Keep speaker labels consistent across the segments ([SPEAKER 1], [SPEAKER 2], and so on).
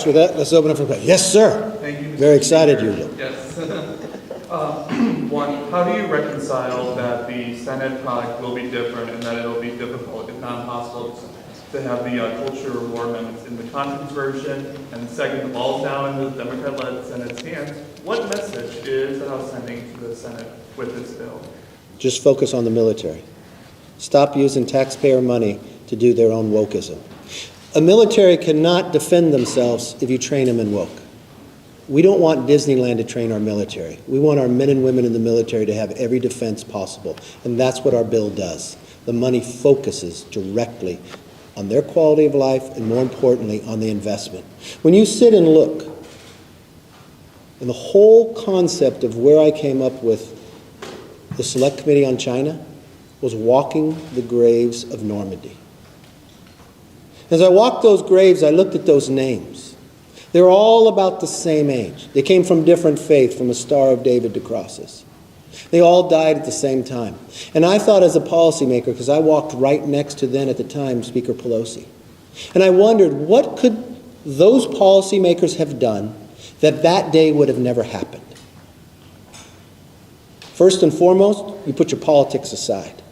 [SPEAKER 1] With that, let's open up for questions. Yes, sir.
[SPEAKER 2] Thank you, Mr.
[SPEAKER 1] Very excited
[SPEAKER 2] Speaker.
[SPEAKER 1] you do.
[SPEAKER 2] Yes. One, how do you reconcile that the Senate product will be different and that it'll be difficult, if not impossible, to have the culture war amendments in the conference version? And second, the ball's now in the Democrat-led Senate's hands. What message is the House sending to the Senate with this bill?
[SPEAKER 1] Just focus on the military. Stop using taxpayer money to do their own wokeism. A military cannot defend themselves if you train them in woke. We don't want Disneyland to train our military. We want our men and women in the military to have every defense possible, and that's what our bill does. The money focuses directly on their quality of life and, more importantly, on the investment. When you sit and look, and the whole concept of where I came up with the Select Committee on China was walking the graves of Normandy. As I walked those graves, I looked at those names. They're all about the same age. They came from different faiths, from a Star of David to crosses. They all died at the same time. And I thought as a policymaker, because I walked right next to then at the time Speaker Pelosi, and I wondered, what could those policymakers have done that that day would have never happened? First and foremost, you put your politics aside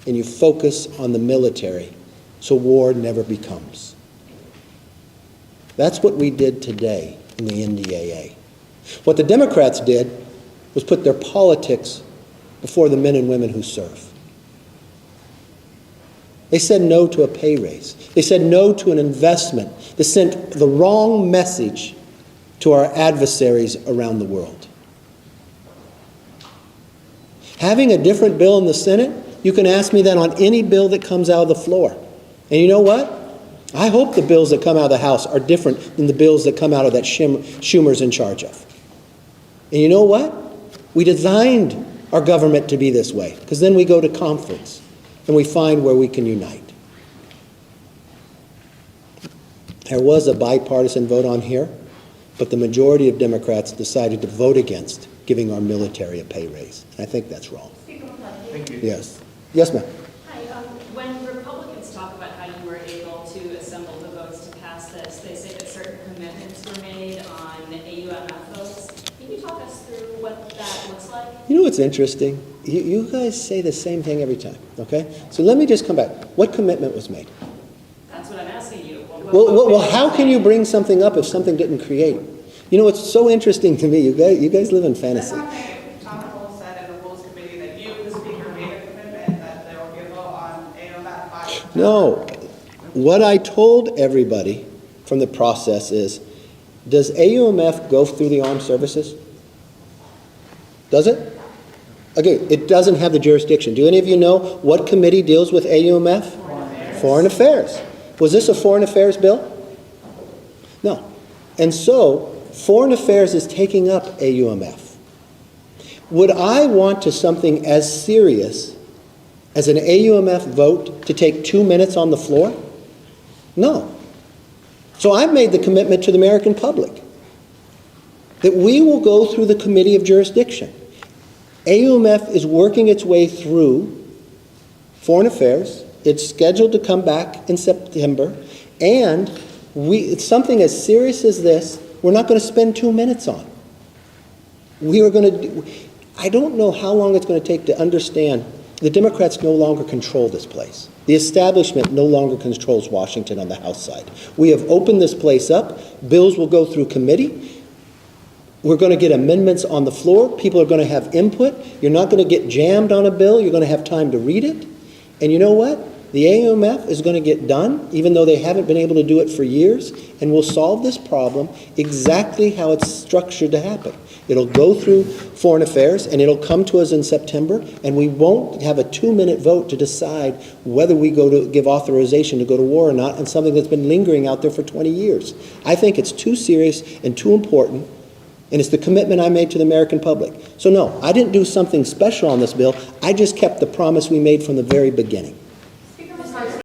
[SPEAKER 1] and you focus on the military so war never becomes. That's what we did today in the NDAA. What the Democrats did was put their politics before the men and women who serve. They said no to a pay raise. They said no to an investment that sent the wrong message to our adversaries around the world. Having a different bill in the Senate, you can ask me that on any bill that comes out of the floor. And you know what? I hope the bills that come out of the House are different than the bills that come out of that Schumer's in charge of. And you know what? We designed our government to be this way, because then we go to conference and we find where we can unite. There was a bipartisan vote on here, but the majority of Democrats decided to vote against giving our military a pay raise. And I think that's wrong.
[SPEAKER 2] Thank you.
[SPEAKER 1] Yes. Yes, ma'am.
[SPEAKER 3] Hi. When Republicans talk about how you were able to assemble the votes to pass this, they say that certain commitments were made on AUMF votes. Can you talk us through what that looks like?
[SPEAKER 1] You know what's interesting? You guys say the same thing every time, okay? So let me just come back. What commitment was made?
[SPEAKER 3] That's what I'm asking you.
[SPEAKER 1] Well, how can you bring something up if something didn't create? You know, it's so interesting to me. You guys live in fantasy.
[SPEAKER 4] Tom said in the Rules Committee that you, the Speaker, made a commitment that there will be a vote on AOMF by...
[SPEAKER 1] No. What I told everybody from the process is, does AUMF go through the armed services? Does it? Okay, it doesn't have the jurisdiction. Do any of you know what committee deals with AUMF? Foreign Affairs. Was this a Foreign Affairs bill? No. And so, Foreign Affairs is taking up AUMF. Would I want to something as serious as an AUMF vote to take 2 minutes on the floor? No. So I've made the commitment to the American public that we will go through the Committee of Jurisdiction. AUMF is working its way through Foreign Affairs. It's scheduled to come back in September, and it's something as serious as this we're not going to spend 2 minutes on. We are going to I don't know how long it's going to take to understand the Democrats no longer control this place. The establishment no longer controls Washington on the House side. We have opened this place up. Bills will go through committee. We're going to get amendments on the floor. People are going to have input. You're not going to get jammed on a bill. You're going to have time to read it. And you know what? The AUMF is going to get done, even though they haven't been able to do it for years, and we'll solve this problem exactly how it's structured to happen. It'll go through Foreign Affairs, and it'll come to us in September, and we won't have a 2-minute vote to decide whether we go to give authorization to go to war or not on something that's been lingering out there for 20 years. I think it's too serious and too important, and it's the commitment I made to the American public. So no, I didn't do something special on this bill. I just kept the promise we made from the very beginning.